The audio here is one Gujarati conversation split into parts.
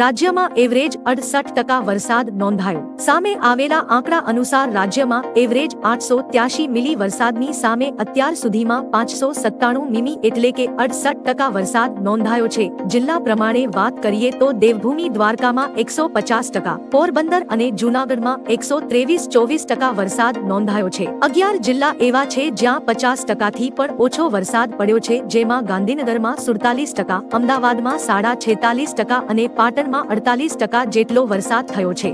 રાજ્યમાં એવરેજ 68% વરસાદ નોંધાયો. સામે આવેલા આંકડા અનુસાર રાજ્યમાં એવરેજ 883 મિલી વરસાદની સામે અત્યાર સુધીમાં 597 મિમી એટલે કે 68% વરસાદ નોંધાયો છે. જિલ્લા પ્રમાણે વાત કરીએ તો દેવભૂમિ દ્વારકામાં 150%, પોરબંદર અને જૂનાગઢમાં 123-24% વરસાદ નોંધાયો છે. 11 જિલ્લા એવા છે જ્યાં 50%થી પણ ઓછો વરસાદ પડ્યો છે, જેમાં ગાંધીનગરમાં 47%, અમદાવાદમાં 46% અને પાટણ 48% જેટલો વરસાદ થયો છે.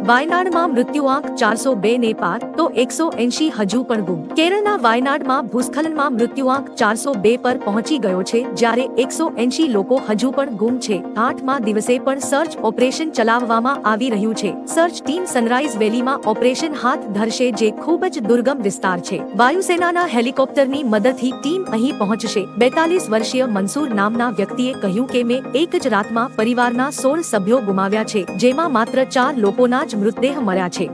વાયનાડમાં મૃત્યુઆંક 402 ને પાર તો 180 હજુ પણ ગુમ. કેરળના વાયનાડમાં ભૂસ્ખલનમાં મૃત્યુઆંક 402 પર પહોંચી ગયો છે, જ્યારે 180 લોકો હજુ પણ ગુમ છે. 8મા દિવસે પણ સર્ચ ઓપરેશન ચલાવવામાં આવી રહ્યું છે. સર્ચ ટીમ સનરાઈઝ વેલીમાં ઓપરેશન હાથ ધરશે, જે ખૂબ જ દુર્ગમ વિસ્તાર છે. વાયુસેનાના હેલિકોપ્ટરની મદદથી ટીમ અહીં પહોંચશે. 42 વર્ષીય મંસૂર નામના વ્યક્તિએ કહ્યું કે મેં એક જ રાતમાં પરિવારના 16 સભ્યો ગુમાવ્યા છે, જેમાં માત્ર 4 લોકોના મૃતદેહ મળ્યા છે.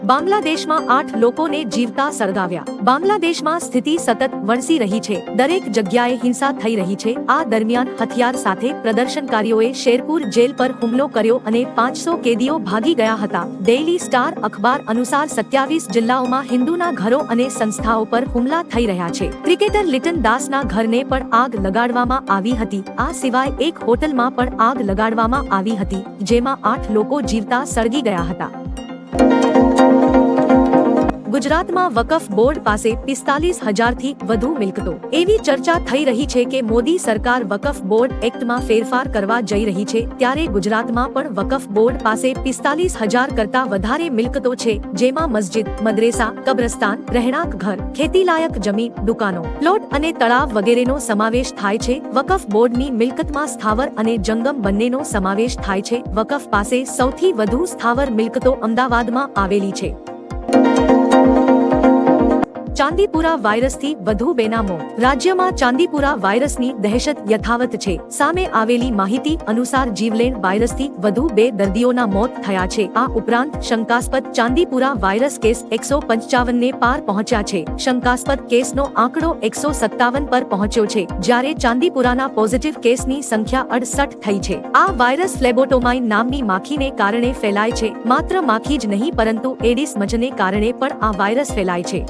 બાંગ્લાદેશમાં 8 લોકોને જીવતા સળગાવ્યા. બાંગ્લાદેશમાં સ્થિતિ સતત વણસી રહી છે. દરેક જગ્યાએ હિંસા થઈ રહી છે. આ દરમિયાન હથિયાર સાથે પ્રદર્શનકારીઓએ શેરપુર જેલ પર હુમલો કર્યો અને 500 કેદીઓ ભાગી ગયા હતા. ડેઇલી સ્ટાર અખબાર અનુસાર 27 જિલ્લાઓમાં હિન્દુના ઘરો અને સંસ્થાઓ પર હુમલા થઈ રહ્યા છે. ક્રિકેટર લિટન દાસના ઘરને પણ આગ લગાડવામાં આવી હતી. આ સિવાય એક હોટલમાં પણ આગ લગાડવામાં આવી હતી, જેમાં 8 લોકો જીવતા સળગી ગયા હતા. ગુજરાતમાં વકફ બોર્ડ પાસે 45,000થી વધુ મિલકતો. એવી ચર્ચા થઈ રહી છે કે મોદી સરકાર વકફ બોર્ડ એક્ટમાં ફેરફાર કરવા જઈ રહી છે, ત્યારે ગુજરાતમાં પણ વકફ બોર્ડ પાસે 45,000 કરતાં વધારે મિલકતો છે, જેમાં મસ્જિદ, મદ્રેસા, કબ્રસ્તાન, રહેણાંક ઘર, ખેતીલાયક જમીન, દુકાનો, પ્લોટ અને તળાવ વગેરેનો સમાવેશ થાય છે. વકફ બોર્ડની મિલકતમાં સ્થાવર અને જંગમ બંનેનો સમાવેશ થાય છે. વકફ પાસે સૌથી વધુ સ્થાવર મિલકતો અમદાવાદમાં આવેલી છે. ચાંદીપુરા વાયરસથી વધુ 2ના મોત. રાજ્યમાં ચાંદીપુરા વાયરસની દહેશત યથાવત છે. સામે આવેલી માહિતી અનુસાર જીવલેણ વાયરસથી વધુ 2 દર્દીઓના મોત થયા છે. આ ઉપરાંત શંકાસ્પદ ચાંદીપુરા વાયરસ કેસ 155 ને પાર પહોંચ્યા છે. શંકાસ્પદ કેસનો આંકડો 157 પર પહોંચ્યો છે, જ્યારે ચાંદીપુરાના પોઝિટિવ કેસની સંખ્યા 68 થઈ છે. આ વાયરસ ફ્લેબોટોમાઇન નામની માખીને કારણે ફેલાય છે. માત્ર માખી જ નહીં, પરંતુ એડિસ મચ્છરને કારણે પણ આ વાયરસ ફેલાય છે.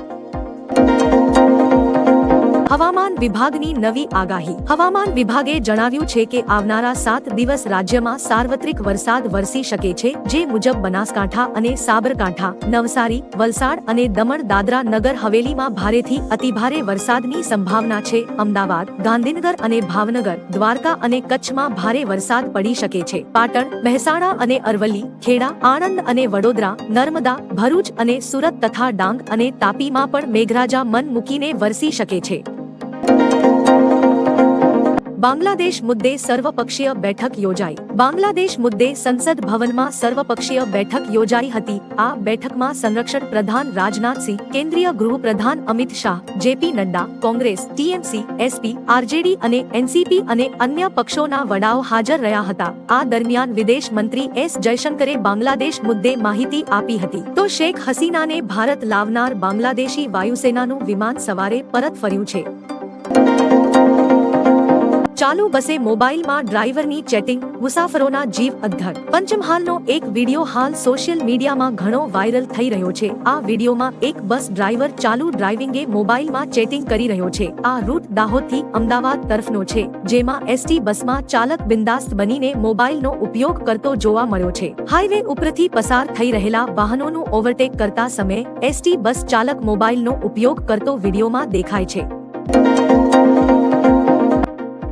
હવામાન વિભાગની નવી આગાહી. હવામાન વિભાગે જણાવ્યું છે કે આવનારા 7 દિવસ રાજ્યમાં સાર્વત્રિક વરસાદ વરસી શકે છે, જે મુજબ બનાસકાંઠા અને સાબરકાંઠા, નવસારી, વલસાડ અને દમણ દાદરા નગર હવેલીમાં ભારેથી અતિભારે વરસાદની સંભાવના છે. અમદાવાદ, ગાંધીનગર અને ભાવનગર, દ્વારકા અને કચ્છમાં ભારે વરસાદ પડી શકે છે. પાટણ, મહેસાણા અને અરવલ્લી, ખેડા, આણંદ અને વડોદરા, નર્મદા, ભરૂચ અને સુરત તથા ડાંગ અને તાપીમાં પણ મેઘરાજા મન મૂકીને વરસી શકે છે. બાંગ્લાદેશ મુદ્દે સર્વપક્ષીય બેઠક યોજાઈ. બાંગ્લાદેશ મુદ્દે સંસદ ભવનમાં સર્વપક્ષીય બેઠક યોજાઈ હતી. આ બેઠકમાં સંરક્ષણ પ્રધાન રાજનાથસિંહ, કેન્દ્રીય ગૃહ પ્રધાન Amit Shah, JP Nadda, Congress, TMC, SP, RJD અને એનસીપી અને અન્ય પક્ષોના વડાઓ હાજર રહ્યા હતા. આ દરમિયાન વિદેશ મંત્રી એસ જયશંકરે બાંગ્લાદેશ મુદ્દે માહિતી આપી હતી. તો શેખ હસીનાને ભારત લાવનાર બાંગ્લાદેશી વાયુસેનાનું વિમાન સવારે પરત ફર્યું છે. ચાલુ બસે મોબાઈલમાં ડ્રાઈવરની ચેટિંગ, મુસાફરોના જીવ અદ્ધર. પંચમહાલનો એક વિડીયો હાલ સોશિયલ મીડિયામાં ઘણો વાયરલ થઈ રહ્યો છે. આ વિડીયોમાં એક બસ ડ્રાઈવર ચાલુ ડ્રાઇવિંગે મોબાઈલમાં ચેટિંગ કરી રહ્યો છે. આ રૂટ દાહોદથી અમદાવાદ તરફનો છે, જેમાં એસટી બસમાં ચાલક બિંદાસ્ત બનીને મોબાઈલનો ઉપયોગ કરતો જોવા મળ્યો છે. હાઈવે ઉપરથી પસાર થઈ રહેલા વાહનોનું ઓવરટેક કરતા સમયે એસટી બસ ચાલક મોબાઈલનો ઉપયોગ કરતો વિડીયોમાં દેખાય છે.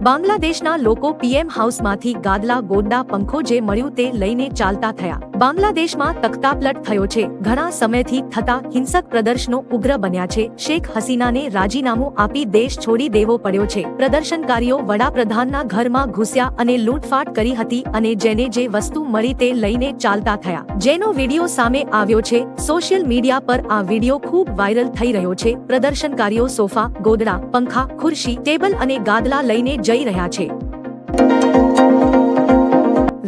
બાંગ્લાદેશના લોકો પીએમ હાઉસમાંથી ગાદલા, ગોદડા, પંખો જે મળ્યું તે લઈને ચાલતા થયા. બાંગ્લાદેશમાં તખ્તાપલટ થયો છે. ઘણા સમયથી થતા હિંસક પ્રદર્શનો ઉગ્ર બન્યા છે. શેખ હસીનાને રાજીનામું આપી દેશ છોડી દેવો પડ્યો છે. પ્રદર્શનકારીઓ વડાપ્રધાનના ઘરમાં ઘૂસ્યા અને લૂંટફાટ કરી હતી અને જેને જે વસ્તુ મળી તે લઈને ચાલતા થયા, જેનો વિડીયો સામે આવ્યો છે. સોશિયલ મીડિયા પર આ વિડીયો ખૂબ વાયરલ થઈ રહ્યો છે. પ્રદર્શનકારીઓ સોફા, ગોદડા, પંખા, ખુરશી, ટેબલ અને ગાદલા લઈને જઈ રહ્યા છે.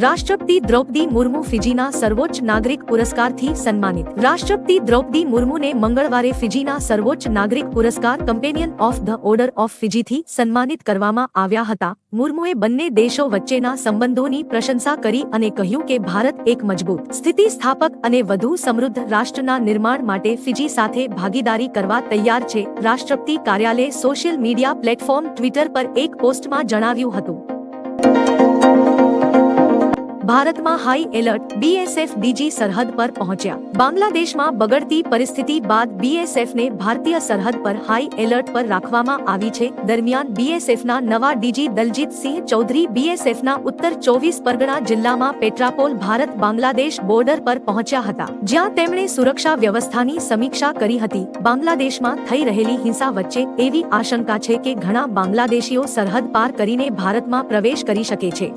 રાષ્ટ્રપતિ દ્રૌપદી મુર્મુ ફિજીના સર્વોચ્ચ નાગરિક પુરસ્કારથી સન્માનિત. રાષ્ટ્રપતિ દ્રૌપદી મુર્મુને મંગળવારે ફિજીના સર્વોચ્ચ નાગરિક પુરસ્કાર Companion of the Order of ફિજીથી સન્માનિત કરવામાં આવ્યા હતા. મુર્મુએ બંને દેશો વચ્ચેના સંબંધોની પ્રશંસા કરી અને કહ્યું કે ભારત એક મજબૂત, સ્થિતિસ્થાપક અને વધુ સમૃદ્ધ રાષ્ટ્રના નિર્માણ માટે ફિજી સાથે ભાગીદારી કરવા તૈયાર છે. રાષ્ટ્રપતિ કાર્યાલયે સોશિયલ મીડિયા પ્લેટફોર્મ ટ્વિટર પર એક પોસ્ટમાં જણાવ્યું હતું. ભારતમાં હાઈ એલર્ટ, બીએસએફ ડીજી સરહદ પર પહોંચ્યા. બાંગ્લાદેશમાં બગડતી પરિસ્થિતિ બાદ બીએસએફને ભારતીય સરહદ પર હાઈ એલર્ટ પર રાખવામાં આવી છે. દરમિયાન બીએસએફના નવા ડીજી દલજીતસિંહ ચૌધરી બીએસએફના ઉત્તર 24 પરગણા જિલ્લામાં પેટ્રાપોલ ભારત બાંગ્લાદેશ બોર્ડર પર પહોંચ્યા હતા, જ્યાં તેમણે સુરક્ષા વ્યવસ્થાની સમીક્ષા કરી હતી. બાંગ્લાદેશમાં થઈ રહેલી હિંસા વચ્ચે એવી આશંકા છે કે ઘણા બાંગ્લાદેશીઓ સરહદ પાર કરીને ભારતમાં પ્રવેશ કરી શકે છે.